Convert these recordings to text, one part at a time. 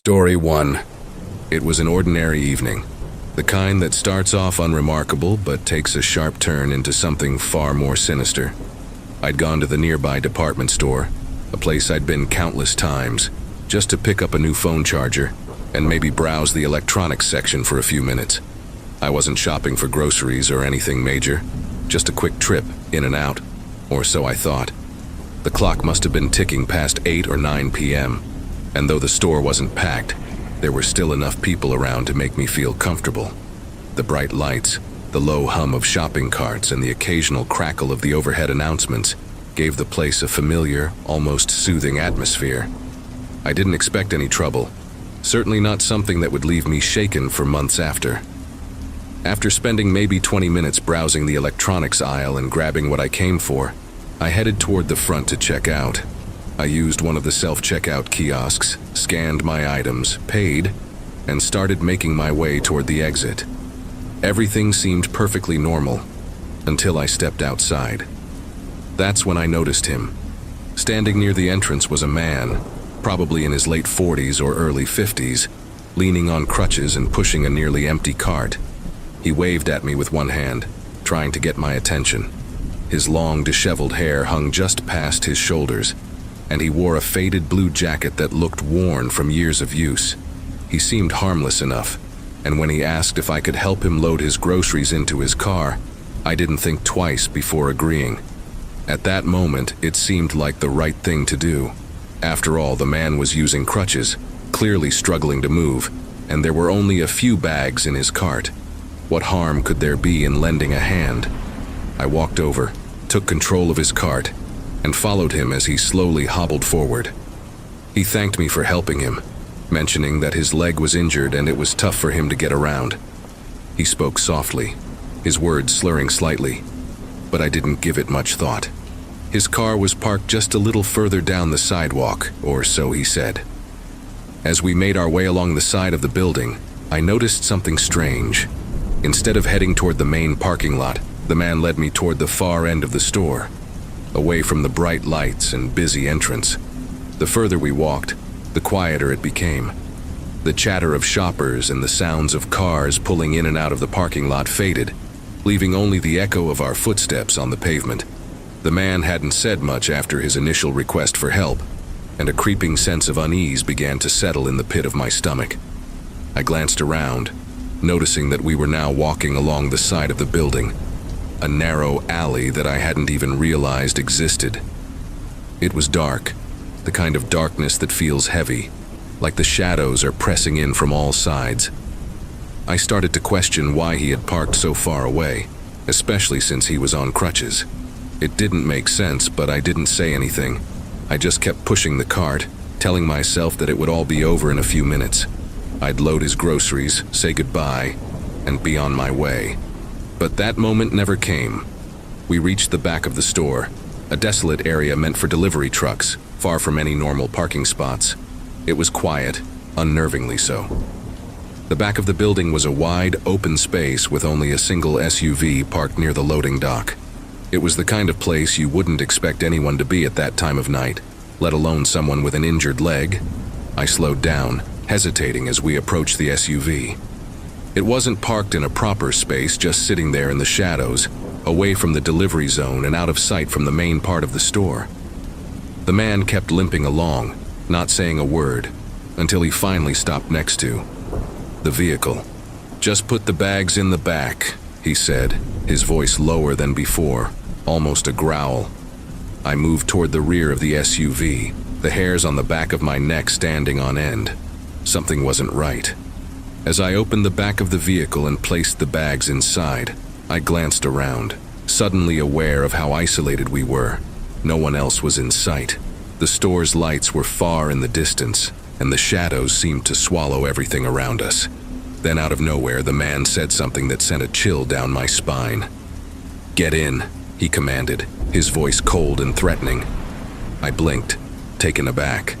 Story 1. It was an ordinary evening. The kind that starts off unremarkable but takes a sharp turn into something far more sinister. I'd gone to the nearby department store, a place I'd been countless times, just to pick up a new phone charger and maybe browse the electronics section for a few minutes. I wasn't shopping for groceries or anything major, just a quick trip in and out, or so I thought. The clock must have been ticking past 8 or 9 p.m., and though the store wasn't packed, there were still enough people around to make me feel comfortable. The bright lights, the low hum of shopping carts, and the occasional crackle of the overhead announcements gave the place a familiar, almost soothing atmosphere. I didn't expect any trouble, certainly not something that would leave me shaken for months after. After spending maybe 20 minutes browsing the electronics aisle and grabbing what I came for, I headed toward the front to check out. I used one of the self-checkout kiosks, scanned my items, paid, and started making my way toward the exit. Everything seemed perfectly normal, until I stepped outside. That's when I noticed him. Standing near the entrance was a man, probably in his late 40s or early 50s, leaning on crutches and pushing a nearly empty cart. He waved at me with one hand, trying to get my attention. His long, disheveled hair hung just past his shoulders, and he wore a faded blue jacket that looked worn from years of use. He seemed harmless enough, and when he asked if I could help him load his groceries into his car, I didn't think twice before agreeing. At that moment, it seemed like the right thing to do. After all, the man was using crutches, clearly struggling to move, and there were only a few bags in his cart. What harm could there be in lending a hand? I walked over, took control of his cart, and followed him as he slowly hobbled forward. He thanked me for helping him, mentioning that his leg was injured and it was tough for him to get around. He spoke softly, his words slurring slightly, but I didn't give it much thought. His car was parked just a little further down the sidewalk, or so he said. As we made our way along the side of the building, I noticed something strange. Instead of heading toward the main parking lot, the man led me toward the far end of the store, away from the bright lights and busy entrance. The further we walked, the quieter it became. The chatter of shoppers and the sounds of cars pulling in and out of the parking lot faded, leaving only the echo of our footsteps on the pavement. The man hadn't said much after his initial request for help, and a creeping sense of unease began to settle in the pit of my stomach. I glanced around, noticing that we were now walking along the side of the building, a narrow alley that I hadn't even realized existed. It was dark, the kind of darkness that feels heavy, like the shadows are pressing in from all sides. I started to question why he had parked so far away, especially since he was on crutches. It didn't make sense, but I didn't say anything. I just kept pushing the cart, telling myself that it would all be over in a few minutes. I'd load his groceries, say goodbye, and be on my way. But that moment never came. We reached the back of the store, a desolate area meant for delivery trucks, far from any normal parking spots. It was quiet, unnervingly so. The back of the building was a wide, open space with only a single SUV parked near the loading dock. It was the kind of place you wouldn't expect anyone to be at that time of night, let alone someone with an injured leg. I slowed down, hesitating as we approached the SUV. It wasn't parked in a proper space, just sitting there in the shadows, away from the delivery zone and out of sight from the main part of the store. The man kept limping along, not saying a word, until he finally stopped next to the vehicle. "Just put the bags in the back," he said, his voice lower than before, almost a growl. I moved toward the rear of the SUV, the hairs on the back of my neck standing on end. Something wasn't right. As I opened the back of the vehicle and placed the bags inside, I glanced around, suddenly aware of how isolated we were. No one else was in sight. The store's lights were far in the distance, and the shadows seemed to swallow everything around us. Then out of nowhere, the man said something that sent a chill down my spine. "Get in," he commanded, his voice cold and threatening. I blinked, taken aback.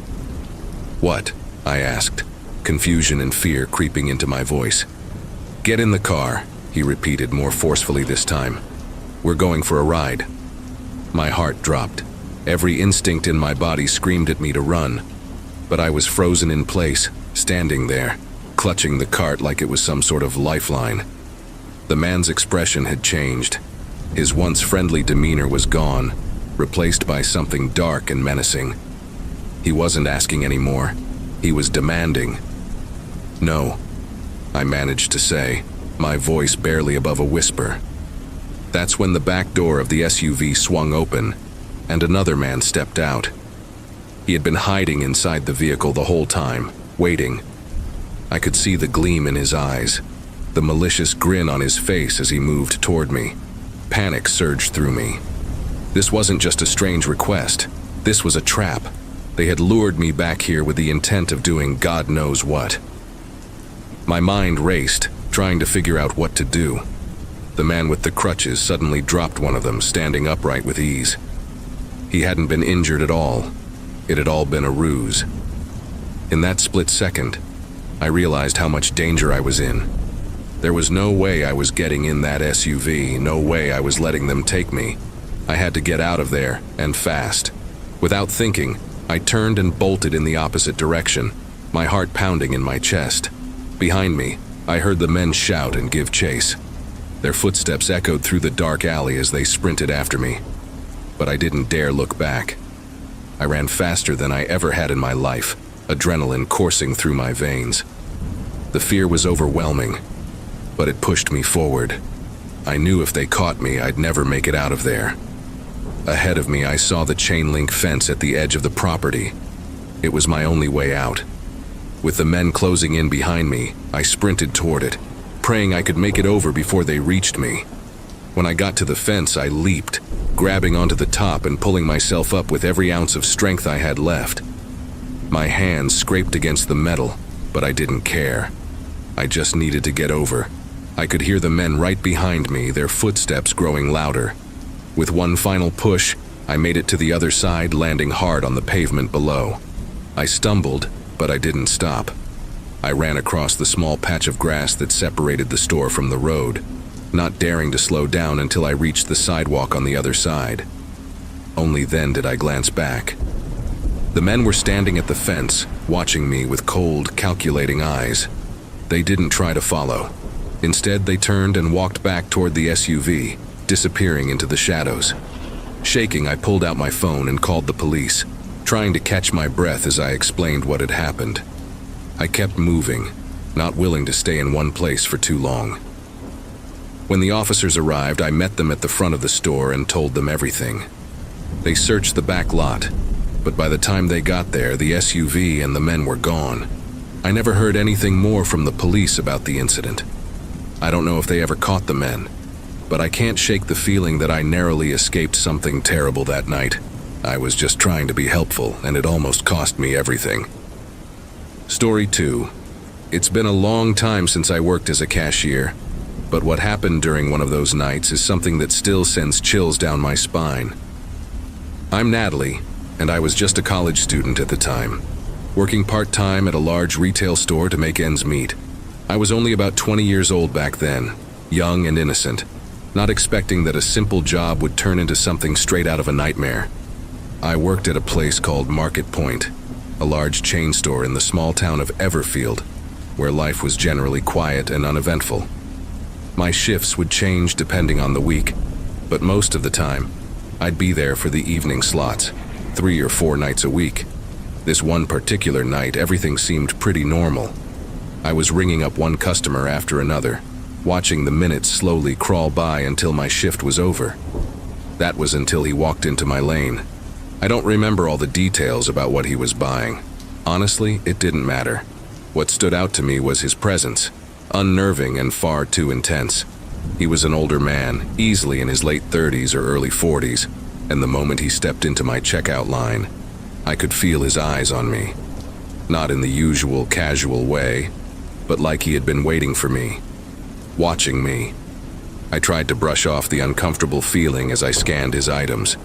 "What?" I asked, confusion and fear creeping into my voice. "Get in the car," he repeated more forcefully this time. "We're going for a ride." My heart dropped. Every instinct in my body screamed at me to run, but I was frozen in place, standing there, clutching the cart like it was some sort of lifeline. The man's expression had changed. His once friendly demeanor was gone, replaced by something dark and menacing. He wasn't asking anymore. He was demanding. "No," I managed to say, my voice barely above a whisper. That's when the back door of the SUV swung open, and another man stepped out. He had been hiding inside the vehicle the whole time, waiting. I could see the gleam in his eyes, the malicious grin on his face as he moved toward me. Panic surged through me. This wasn't just a strange request. This was a trap. They had lured me back here with the intent of doing God knows what. My mind raced, trying to figure out what to do. The man with the crutches suddenly dropped one of them, standing upright with ease. He hadn't been injured at all. It had all been a ruse. In that split second, I realized how much danger I was in. There was no way I was getting in that SUV, no way I was letting them take me. I had to get out of there, and fast. Without thinking, I turned and bolted in the opposite direction, my heart pounding in my chest. Behind me, I heard the men shout and give chase. Their footsteps echoed through the dark alley as they sprinted after me. But I didn't dare look back. I ran faster than I ever had in my life, adrenaline coursing through my veins. The fear was overwhelming, but it pushed me forward. I knew if they caught me, I'd never make it out of there. Ahead of me, I saw the chain-link fence at the edge of the property. It was my only way out. With the men closing in behind me, I sprinted toward it, praying I could make it over before they reached me. When I got to the fence, I leaped, grabbing onto the top and pulling myself up with every ounce of strength I had left. My hands scraped against the metal, but I didn't care. I just needed to get over. I could hear the men right behind me, their footsteps growing louder. With one final push, I made it to the other side, landing hard on the pavement below. I stumbled, but I didn't stop. I ran across the small patch of grass that separated the store from the road, not daring to slow down until I reached the sidewalk on the other side. Only then did I glance back. The men were standing at the fence, watching me with cold, calculating eyes. They didn't try to follow. Instead, they turned and walked back toward the SUV, disappearing into the shadows. Shaking, I pulled out my phone and called the police, trying to catch my breath as I explained what had happened. I kept moving, not willing to stay in one place for too long. When the officers arrived, I met them at the front of the store and told them everything. They searched the back lot, but by the time they got there, the SUV and the men were gone. I never heard anything more from the police about the incident. I don't know if they ever caught the men, but I can't shake the feeling that I narrowly escaped something terrible that night. I was just trying to be helpful, and it almost cost me everything. Story 2. It's been a long time since I worked as a cashier, but what happened during one of those nights is something that still sends chills down my spine. I'm Natalie, and I was just a college student at the time, working part-time at a large retail store to make ends meet. I was only about 20 years old back then, young and innocent, not expecting that a simple job would turn into something straight out of a nightmare. I worked at a place called Market Point, a large chain store in the small town of Everfield, where life was generally quiet and uneventful. My shifts would change depending on the week, but most of the time, I'd be there for the evening slots, 3 or 4 nights a week. This one particular night, everything seemed pretty normal. I was ringing up one customer after another, watching the minutes slowly crawl by until my shift was over. That was until he walked into my lane. I don't remember all the details about what he was buying. Honestly, it didn't matter. What stood out to me was his presence, unnerving and far too intense. He was an older man, easily in his late 30s or early 40s, and the moment he stepped into my checkout line, I could feel his eyes on me. Not in the usual casual way, but like he had been waiting for me, watching me. I tried to brush off the uncomfortable feeling as I scanned his items,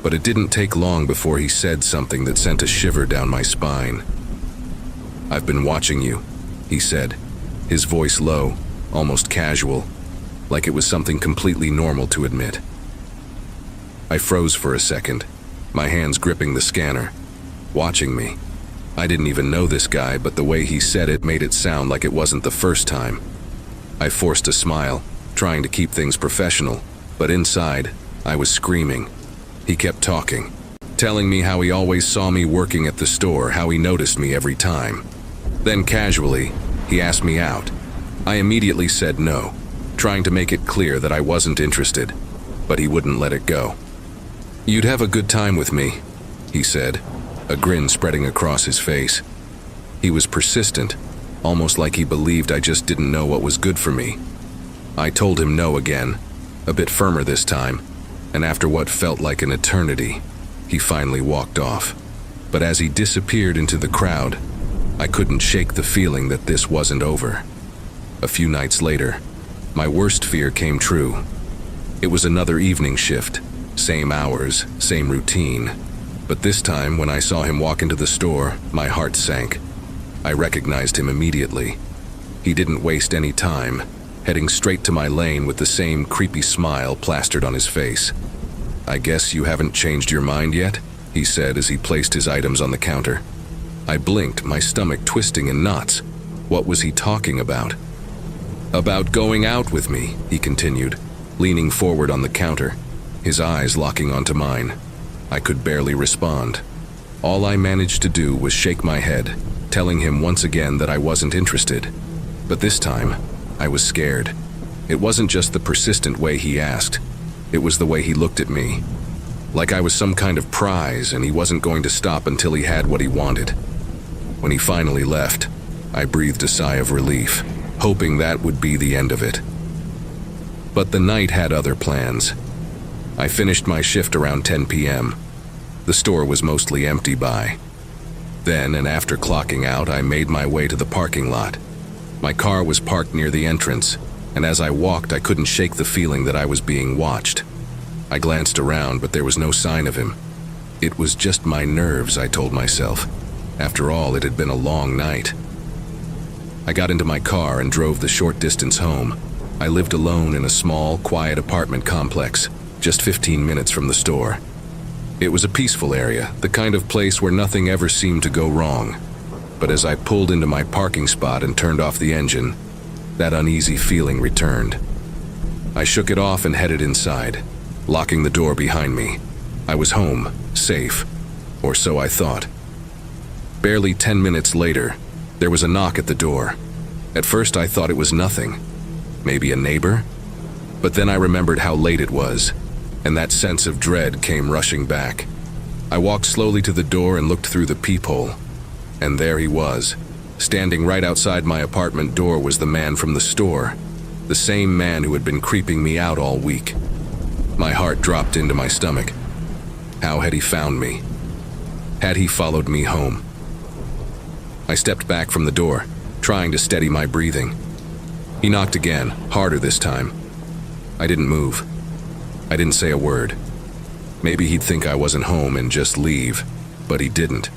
but it didn't take long before he said something that sent a shiver down my spine. "I've been watching you," he said, his voice low, almost casual, like it was something completely normal to admit. I froze for a second, my hands gripping the scanner, watching me. I didn't even know this guy, but the way he said it made it sound like it wasn't the first time. I forced a smile, trying to keep things professional, but inside, I was screaming. He kept talking, telling me how he always saw me working at the store, how he noticed me every time. Then casually, he asked me out. I immediately said no, trying to make it clear that I wasn't interested, but he wouldn't let it go. "You'd have a good time with me," he said, a grin spreading across his face. He was persistent, almost like he believed I just didn't know what was good for me. I told him no again, a bit firmer this time, and after what felt like an eternity, he finally walked off. But as he disappeared into the crowd, I couldn't shake the feeling that this wasn't over. A few nights later, my worst fear came true. It was another evening shift, same hours, same routine. But this time, when I saw him walk into the store, my heart sank. I recognized him immediately. He didn't waste any time, heading straight to my lane with the same creepy smile plastered on his face. "I guess you haven't changed your mind yet?" he said as he placed his items on the counter. I blinked, my stomach twisting in knots. What was he talking about? "About going out with me," he continued, leaning forward on the counter, his eyes locking onto mine. I could barely respond. All I managed to do was shake my head, telling him once again that I wasn't interested. But this time, I was scared. It wasn't just the persistent way he asked. It was the way he looked at me. Like I was some kind of prize and he wasn't going to stop until he had what he wanted. When he finally left, I breathed a sigh of relief, hoping that would be the end of it. But the night had other plans. I finished my shift around 10 p.m. The store was mostly empty by then, and after clocking out, I made my way to the parking lot. My car was parked near the entrance, and as I walked, I couldn't shake the feeling that I was being watched. I glanced around, but there was no sign of him. It was just my nerves, I told myself. After all, it had been a long night. I got into my car and drove the short distance home. I lived alone in a small, quiet apartment complex, just 15 minutes from the store. It was a peaceful area, the kind of place where nothing ever seemed to go wrong. But as I pulled into my parking spot and turned off the engine, that uneasy feeling returned. I shook it off and headed inside, locking the door behind me. I was home, safe, or so I thought. Barely 10 minutes later, there was a knock at the door. At first I thought it was nothing, maybe a neighbor? But then I remembered how late it was, and that sense of dread came rushing back. I walked slowly to the door and looked through the peephole, and there he was. Standing right outside my apartment door was the man from the store, the same man who had been creeping me out all week. My heart dropped into my stomach. How had he found me? Had he followed me home? I stepped back from the door, trying to steady my breathing. He knocked again, harder this time. I didn't move. I didn't say a word. Maybe he'd think I wasn't home and just leave, but he didn't.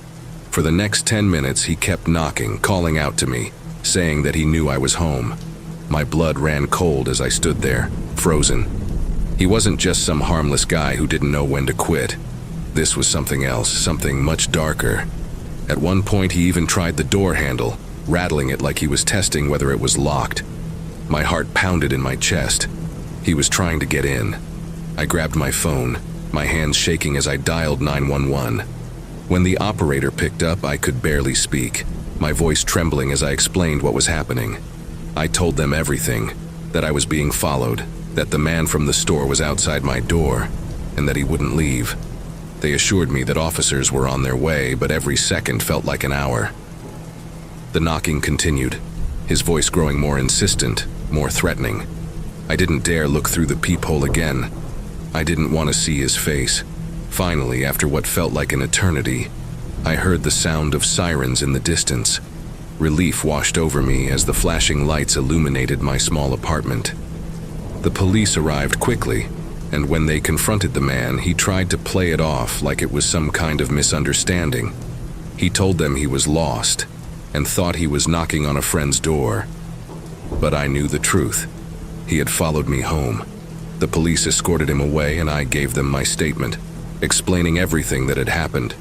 For the next 10 minutes, he kept knocking, calling out to me, saying that he knew I was home. My blood ran cold as I stood there, frozen. He wasn't just some harmless guy who didn't know when to quit. This was something else, something much darker. At one point, he even tried the door handle, rattling it like he was testing whether it was locked. My heart pounded in my chest. He was trying to get in. I grabbed my phone, my hands shaking as I dialed 911. When the operator picked up, I could barely speak, my voice trembling as I explained what was happening. I told them everything, that I was being followed, that the man from the store was outside my door, and that he wouldn't leave. They assured me that officers were on their way, but every second felt like an hour. The knocking continued, his voice growing more insistent, more threatening. I didn't dare look through the peephole again. I didn't want to see his face. Finally, after what felt like an eternity, I heard the sound of sirens in the distance. Relief washed over me as the flashing lights illuminated my small apartment. The police arrived quickly, and when they confronted the man, he tried to play it off like it was some kind of misunderstanding. He told them he was lost and thought he was knocking on a friend's door. But I knew the truth. He had followed me home. The police escorted him away and I gave them my statement, explaining everything that had happened.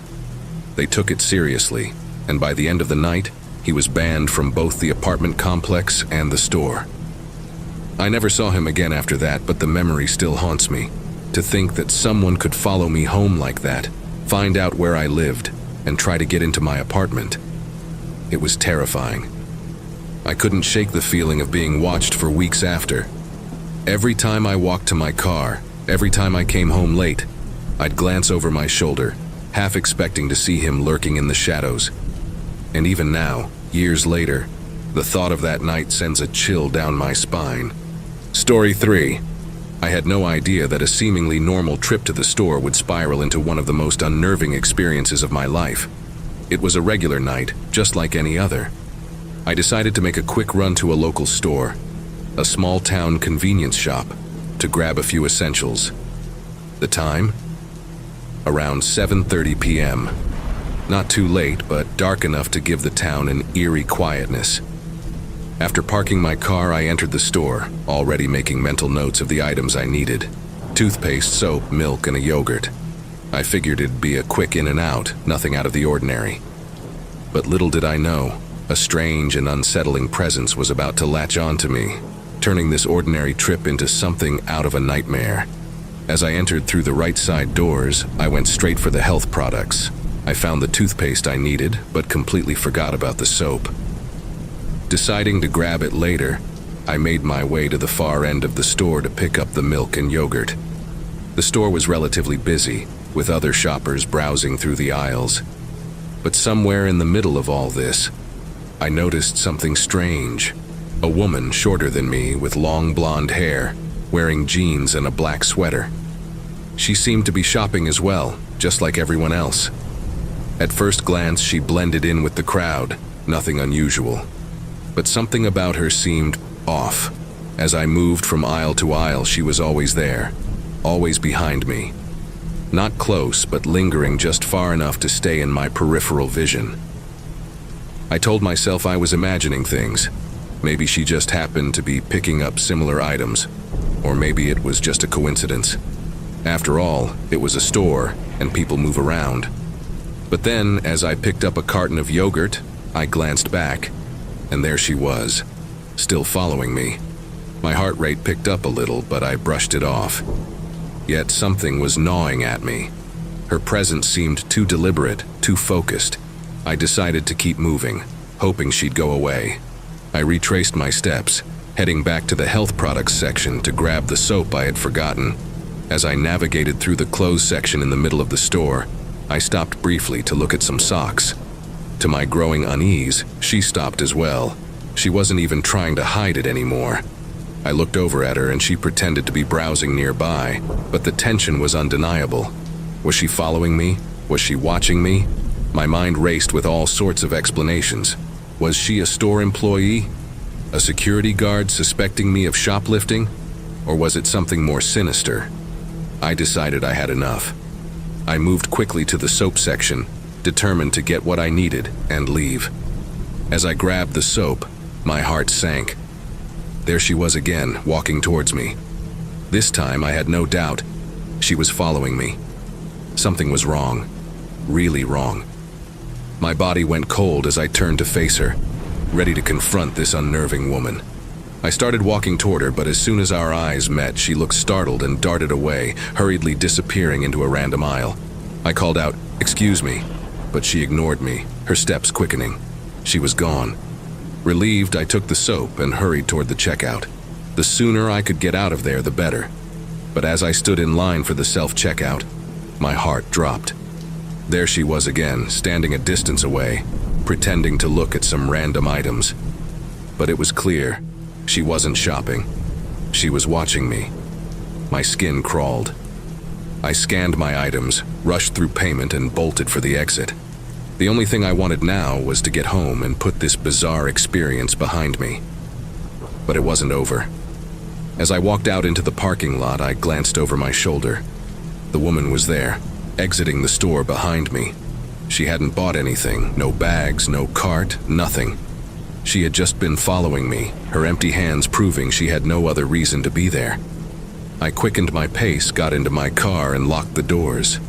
They took it seriously, and by the end of the night, he was banned from both the apartment complex and the store. I never saw him again after that, but the memory still haunts me. To think that someone could follow me home like that, find out where I lived, and try to get into my apartment. It was terrifying. I couldn't shake the feeling of being watched for weeks after. Every time I walked to my car, every time I came home late, I'd glance over my shoulder, half expecting to see him lurking in the shadows. And even now, years later, the thought of that night sends a chill down my spine. Story 3. I had no idea that a seemingly normal trip to the store would spiral into one of the most unnerving experiences of my life. It was a regular night, just like any other. I decided to make a quick run to a local store, a small-town convenience shop, to grab a few essentials. The time? Around 7:30 p.m. Not too late, but dark enough to give the town an eerie quietness. After parking my car, I entered the store, already making mental notes of the items I needed. Toothpaste, soap, milk, and a yogurt. I figured it'd be a quick in and out, nothing out of the ordinary. But little did I know, a strange and unsettling presence was about to latch onto me, turning this ordinary trip into something out of a nightmare. As I entered through the right side doors, I went straight for the health products. I found the toothpaste I needed, but completely forgot about the soap. Deciding to grab it later, I made my way to the far end of the store to pick up the milk and yogurt. The store was relatively busy, with other shoppers browsing through the aisles. But somewhere in the middle of all this, I noticed something strange. A woman shorter than me with long blonde hair, wearing jeans and a black sweater. She seemed to be shopping as well, just like everyone else. At first glance, she blended in with the crowd, nothing unusual. But something about her seemed off. As I moved from aisle to aisle, she was always there, always behind me. Not close, but lingering just far enough to stay in my peripheral vision. I told myself I was imagining things. Maybe she just happened to be picking up similar items, or maybe it was just a coincidence. After all, it was a store, and people move around. But then, as I picked up a carton of yogurt, I glanced back, and there she was, still following me. My heart rate picked up a little, but I brushed it off. Yet something was gnawing at me. Her presence seemed too deliberate, too focused. I decided to keep moving, hoping she'd go away. I retraced my steps, heading back to the health products section to grab the soap I had forgotten. As I navigated through the clothes section in the middle of the store, I stopped briefly to look at some socks. To my growing unease, she stopped as well. She wasn't even trying to hide it anymore. I looked over at her and she pretended to be browsing nearby, but the tension was undeniable. Was she following me? Was she watching me? My mind raced with all sorts of explanations. Was she a store employee? A security guard suspecting me of shoplifting? Or was it something more sinister? I decided I had enough. I moved quickly to the soap section, determined to get what I needed and leave. As I grabbed the soap, my heart sank. There she was again, walking towards me. This time I had no doubt. She was following me. Something was wrong. Really wrong. My body went cold as I turned to face her, ready to confront this unnerving woman. I started walking toward her, but as soon as our eyes met, she looked startled and darted away, hurriedly disappearing into a random aisle. I called out, "Excuse me," but she ignored me, her steps quickening. She was gone. Relieved, I took the soap and hurried toward the checkout. The sooner I could get out of there, the better. But as I stood in line for the self-checkout, my heart dropped. There she was again, standing a distance away, pretending to look at some random items. But it was clear, she wasn't shopping. She was watching me. My skin crawled. I scanned my items, rushed through payment, and bolted for the exit. The only thing I wanted now was to get home and put this bizarre experience behind me. But it wasn't over. As I walked out into the parking lot, I glanced over my shoulder. The woman was there, exiting the store behind me. She hadn't bought anything, no bags, no cart, nothing. She had just been following me, her empty hands proving she had no other reason to be there. I quickened my pace, got into my car, and locked the doors.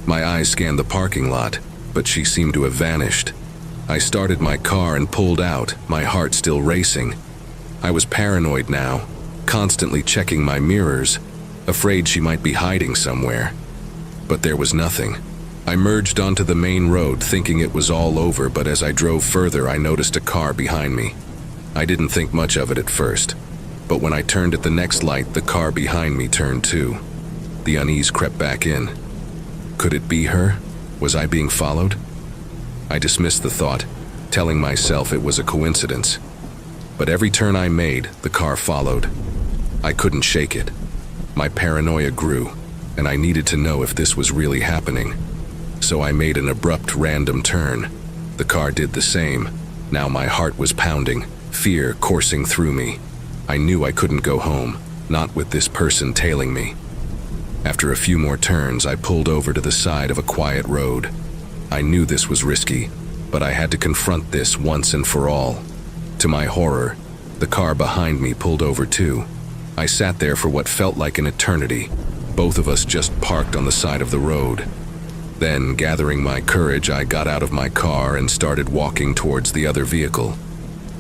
My eyes scanned the parking lot, but she seemed to have vanished. I started my car and pulled out, my heart still racing. I was paranoid now, constantly checking my mirrors, afraid she might be hiding somewhere. But there was nothing. I merged onto the main road thinking it was all over, but as I drove further, I noticed a car behind me. I didn't think much of it at first, but when I turned at the next light, the car behind me turned too. The unease crept back in. Could it be her? Was I being followed? I dismissed the thought, telling myself it was a coincidence. But every turn I made, the car followed. I couldn't shake it. My paranoia grew, and I needed to know if this was really happening. So I made an abrupt, random turn. The car did the same. Now my heart was pounding, fear coursing through me. I knew I couldn't go home, not with this person tailing me. After a few more turns, I pulled over to the side of a quiet road. I knew this was risky, but I had to confront this once and for all. To my horror, the car behind me pulled over too. I sat there for what felt like an eternity, both of us just parked on the side of the road. Then, gathering my courage, I got out of my car and started walking towards the other vehicle.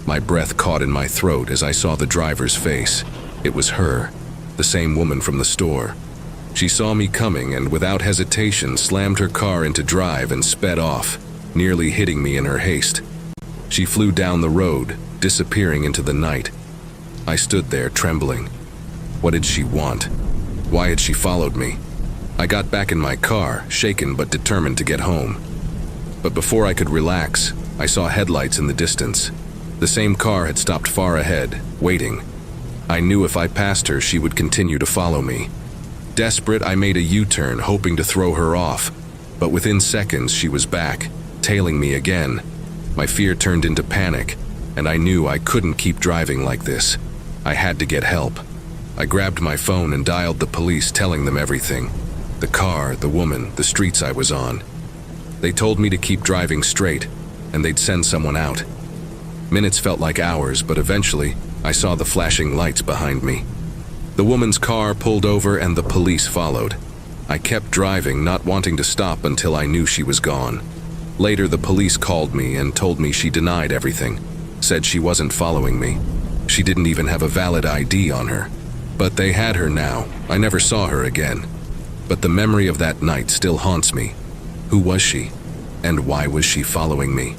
My breath caught in my throat as I saw the driver's face. It was her, the same woman from the store. She saw me coming and, without hesitation, slammed her car into drive and sped off, nearly hitting me in her haste. She flew down the road, disappearing into the night. I stood there, trembling. What did she want? Why had she followed me? I got back in my car, shaken but determined to get home. But before I could relax, I saw headlights in the distance. The same car had stopped far ahead, waiting. I knew if I passed her, she would continue to follow me. Desperate, I made a U-turn, hoping to throw her off. But within seconds, she was back, tailing me again. My fear turned into panic, and I knew I couldn't keep driving like this. I had to get help. I grabbed my phone and dialed the police, telling them everything. The car, the woman, the streets I was on. They told me to keep driving straight, and they'd send someone out. Minutes felt like hours, but eventually, I saw the flashing lights behind me. The woman's car pulled over and the police followed. I kept driving, not wanting to stop until I knew she was gone. Later, the police called me and told me she denied everything, said she wasn't following me. She didn't even have a valid ID on her. But they had her now. I never saw her again. But the memory of that night still haunts me. Who was she? And why was she following me?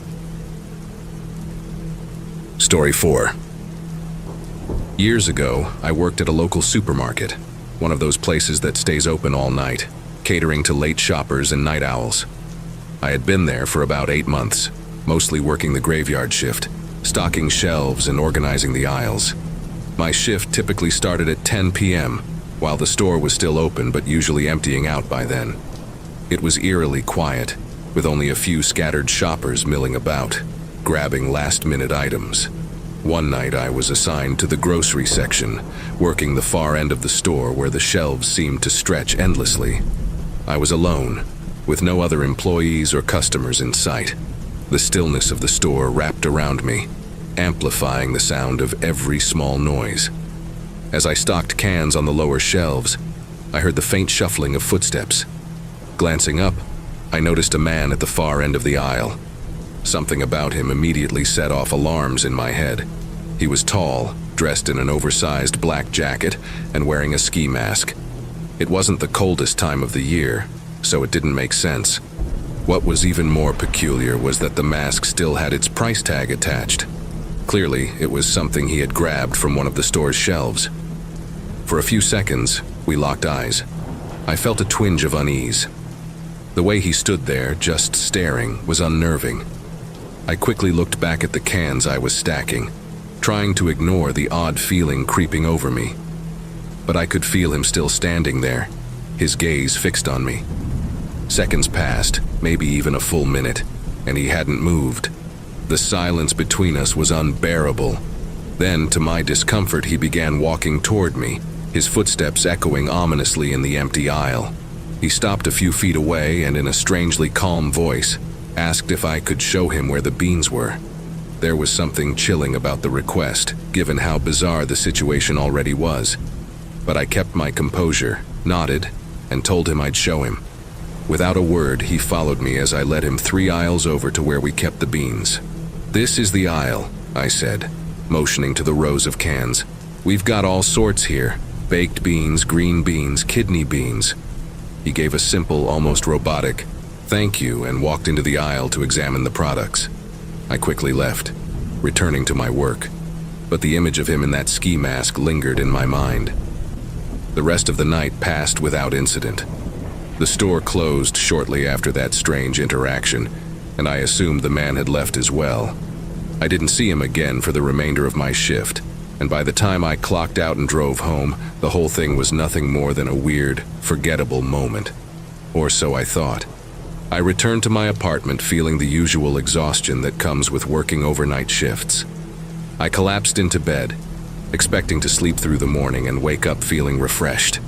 Story 4. Years ago, I worked at a local supermarket, one of those places that stays open all night, catering to late shoppers and night owls. I had been there for about 8 months, mostly working the graveyard shift, stocking shelves and organizing the aisles. My shift typically started at 10 p.m., while the store was still open but usually emptying out by then. It was eerily quiet, with only a few scattered shoppers milling about, grabbing last-minute items. One night I was assigned to the grocery section, working the far end of the store where the shelves seemed to stretch endlessly. I was alone, with no other employees or customers in sight. The stillness of the store wrapped around me, amplifying the sound of every small noise. As I stocked cans on the lower shelves, I heard the faint shuffling of footsteps. Glancing up, I noticed a man at the far end of the aisle. Something about him immediately set off alarms in my head. He was tall, dressed in an oversized black jacket, and wearing a ski mask. It wasn't the coldest time of the year, so it didn't make sense. What was even more peculiar was that the mask still had its price tag attached. Clearly, it was something he had grabbed from one of the store's shelves. For a few seconds, we locked eyes. I felt a twinge of unease. The way he stood there, just staring, was unnerving. I quickly looked back at the cans I was stacking, trying to ignore the odd feeling creeping over me. But I could feel him still standing there, his gaze fixed on me. Seconds passed, maybe even a full minute, and he hadn't moved. The silence between us was unbearable. Then, to my discomfort, he began walking toward me, his footsteps echoing ominously in the empty aisle. He stopped a few feet away and, in a strangely calm voice, asked if I could show him where the beans were. There was something chilling about the request, given how bizarre the situation already was. But I kept my composure, nodded, and told him I'd show him. Without a word, he followed me as I led him 3 aisles over to where we kept the beans. "This is the aisle," I said, motioning to the rows of cans. "We've got all sorts here. Baked beans, green beans, kidney beans." He gave a simple, almost robotic, "Thank you," and walked into the aisle to examine the products. I quickly left, returning to my work, but the image of him in that ski mask lingered in my mind. The rest of the night passed without incident. The store closed shortly after that strange interaction, and I assumed the man had left as well. I didn't see him again for the remainder of my shift, and by the time I clocked out and drove home, the whole thing was nothing more than a weird, forgettable moment. Or so I thought. I returned to my apartment feeling the usual exhaustion that comes with working overnight shifts. I collapsed into bed, expecting to sleep through the morning and wake up feeling refreshed.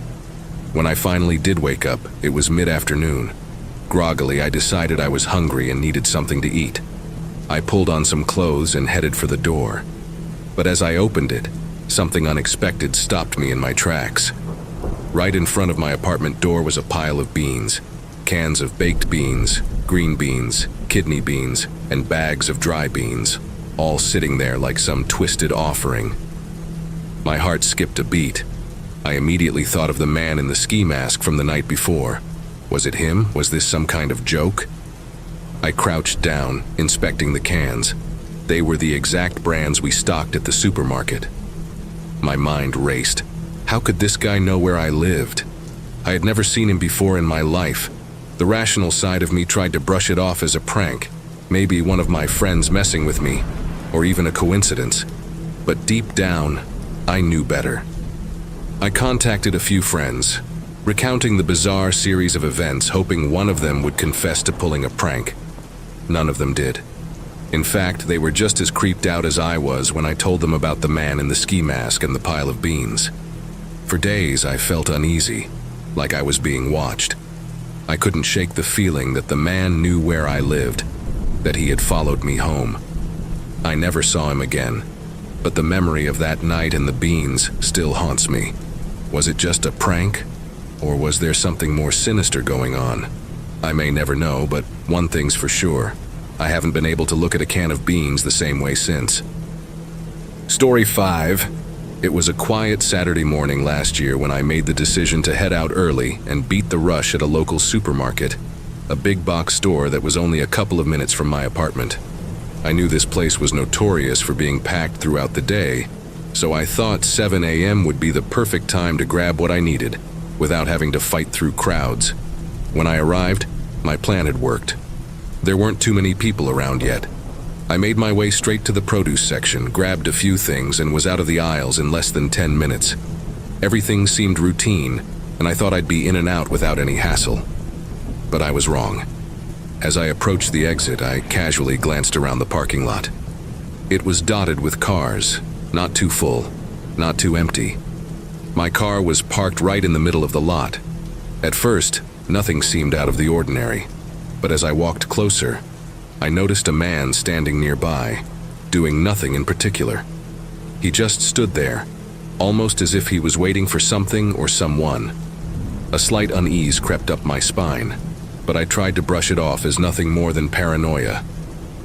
When I finally did wake up, it was mid-afternoon. Groggily, I decided I was hungry and needed something to eat. I pulled on some clothes and headed for the door. But as I opened it, something unexpected stopped me in my tracks. Right in front of my apartment door was a pile of beans. Cans of baked beans, green beans, kidney beans, and bags of dry beans, all sitting there like some twisted offering. My heart skipped a beat. I immediately thought of the man in the ski mask from the night before. Was it him? Was this some kind of joke? I crouched down, inspecting the cans. They were the exact brands we stocked at the supermarket. My mind raced. How could this guy know where I lived? I had never seen him before in my life. The rational side of me tried to brush it off as a prank, maybe one of my friends messing with me, or even a coincidence. But deep down, I knew better. I contacted a few friends, recounting the bizarre series of events, hoping one of them would confess to pulling a prank. None of them did. In fact, they were just as creeped out as I was when I told them about the man in the ski mask and the pile of beans. For days, I felt uneasy, like I was being watched. I couldn't shake the feeling that the man knew where I lived, that he had followed me home. I never saw him again, but the memory of that night and the beans still haunts me. Was it just a prank, or was there something more sinister going on? I may never know, but one thing's for sure. I haven't been able to look at a can of beans the same way since. Story 5. It was a quiet Saturday morning last year when I made the decision to head out early and beat the rush at a local supermarket, a big box store that was only a couple of minutes from my apartment. I knew this place was notorious for being packed throughout the day, so I thought 7 a.m. would be the perfect time to grab what I needed, without having to fight through crowds. When I arrived, my plan had worked. There weren't too many people around yet. I made my way straight to the produce section, grabbed a few things, and was out of the aisles in less than 10 minutes. Everything seemed routine, and I thought I'd be in and out without any hassle. But I was wrong. As I approached the exit, I casually glanced around the parking lot. It was dotted with cars, not too full, not too empty. My car was parked right in the middle of the lot. At first, nothing seemed out of the ordinary, but as I walked closer, I noticed a man standing nearby, doing nothing in particular. He just stood there, almost as if he was waiting for something or someone. A slight unease crept up my spine, but I tried to brush it off as nothing more than paranoia.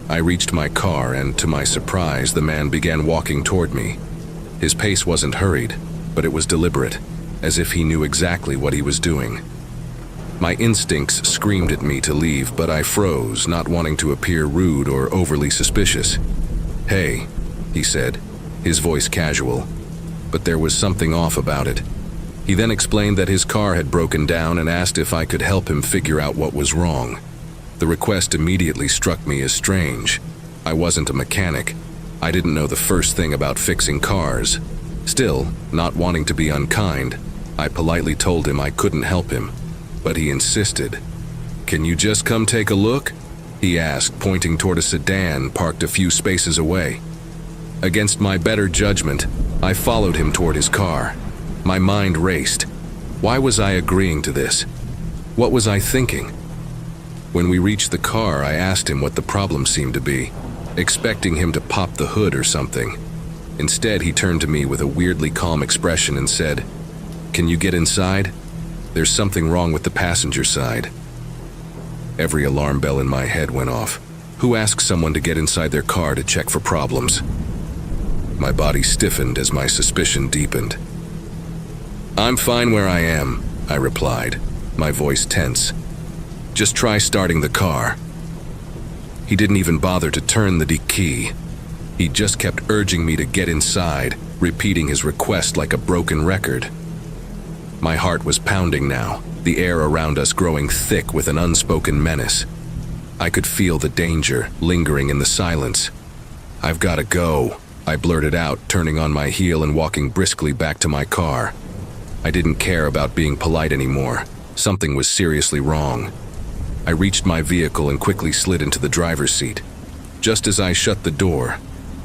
I reached my car, and to my surprise, the man began walking toward me. His pace wasn't hurried, but it was deliberate, as if he knew exactly what he was doing. My instincts screamed at me to leave, but I froze, not wanting to appear rude or overly suspicious. "Hey," he said, his voice casual, but there was something off about it. He then explained that his car had broken down and asked if I could help him figure out what was wrong. The request immediately struck me as strange. I wasn't a mechanic. I didn't know the first thing about fixing cars. Still, not wanting to be unkind, I politely told him I couldn't help him. But he insisted. "Can you just come take a look?" he asked, pointing toward a sedan parked a few spaces away. Against my better judgment, I followed him toward his car. My mind raced. Why was I agreeing to this? What was I thinking? When we reached the car, I asked him what the problem seemed to be, expecting him to pop the hood or something. Instead, he turned to me with a weirdly calm expression and said, "Can you get inside? There's something wrong with the passenger side." Every alarm bell in my head went off. Who asks someone to get inside their car to check for problems? My body stiffened as my suspicion deepened. "I'm fine where I am," I replied, my voice tense. "Just try starting the car." He didn't even bother to turn the key. He just kept urging me to get inside, repeating his request like a broken record. My heart was pounding now, the air around us growing thick with an unspoken menace. I could feel the danger lingering in the silence. "I've got to go," I blurted out, turning on my heel and walking briskly back to my car. I didn't care about being polite anymore. Something was seriously wrong. I reached my vehicle and quickly slid into the driver's seat. Just as I shut the door,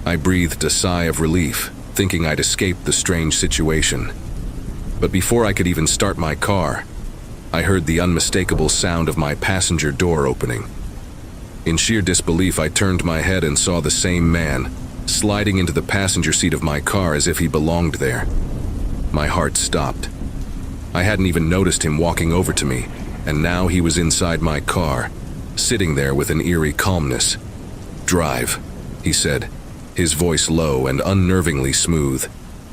I breathed a sigh of relief, thinking I'd escaped the strange situation. But before I could even start my car, I heard the unmistakable sound of my passenger door opening. In sheer disbelief, I turned my head and saw the same man, sliding into the passenger seat of my car as if he belonged there. My heart stopped. I hadn't even noticed him walking over to me, and now he was inside my car, sitting there with an eerie calmness. "Drive," he said, his voice low and unnervingly smooth.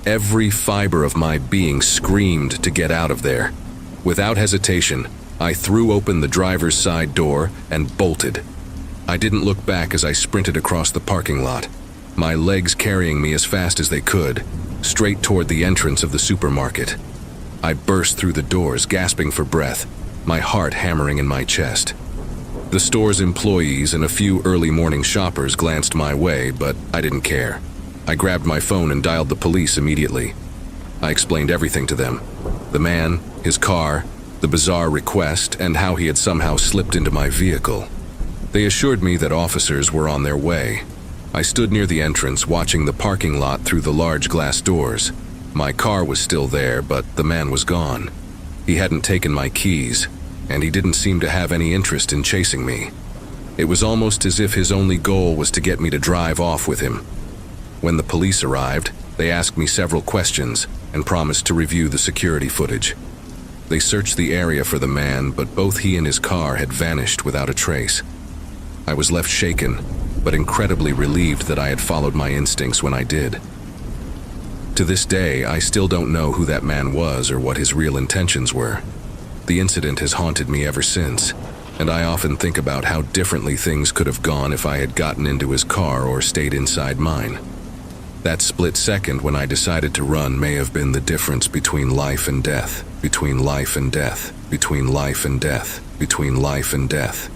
Every fiber of my being screamed to get out of there. Without hesitation, I threw open the driver's side door and bolted. I didn't look back as I sprinted across the parking lot, my legs carrying me as fast as they could, straight toward the entrance of the supermarket. I burst through the doors, gasping for breath, my heart hammering in my chest. The store's employees and a few early morning shoppers glanced my way, but I didn't care. I grabbed my phone and dialed the police immediately. I explained everything to them. The man, his car, the bizarre request, and how he had somehow slipped into my vehicle. They assured me that officers were on their way. I stood near the entrance, watching the parking lot through the large glass doors. My car was still there, but the man was gone. He hadn't taken my keys, and he didn't seem to have any interest in chasing me. It was almost as if his only goal was to get me to drive off with him. When the police arrived, they asked me several questions and promised to review the security footage. They searched the area for the man, but both he and his car had vanished without a trace. I was left shaken, but incredibly relieved that I had followed my instincts when I did. To this day, I still don't know who that man was or what his real intentions were. The incident has haunted me ever since, and I often think about how differently things could have gone if I had gotten into his car or stayed inside mine. That split second when I decided to run may have been the difference between life and death, between life and death, between life and death, between life and death.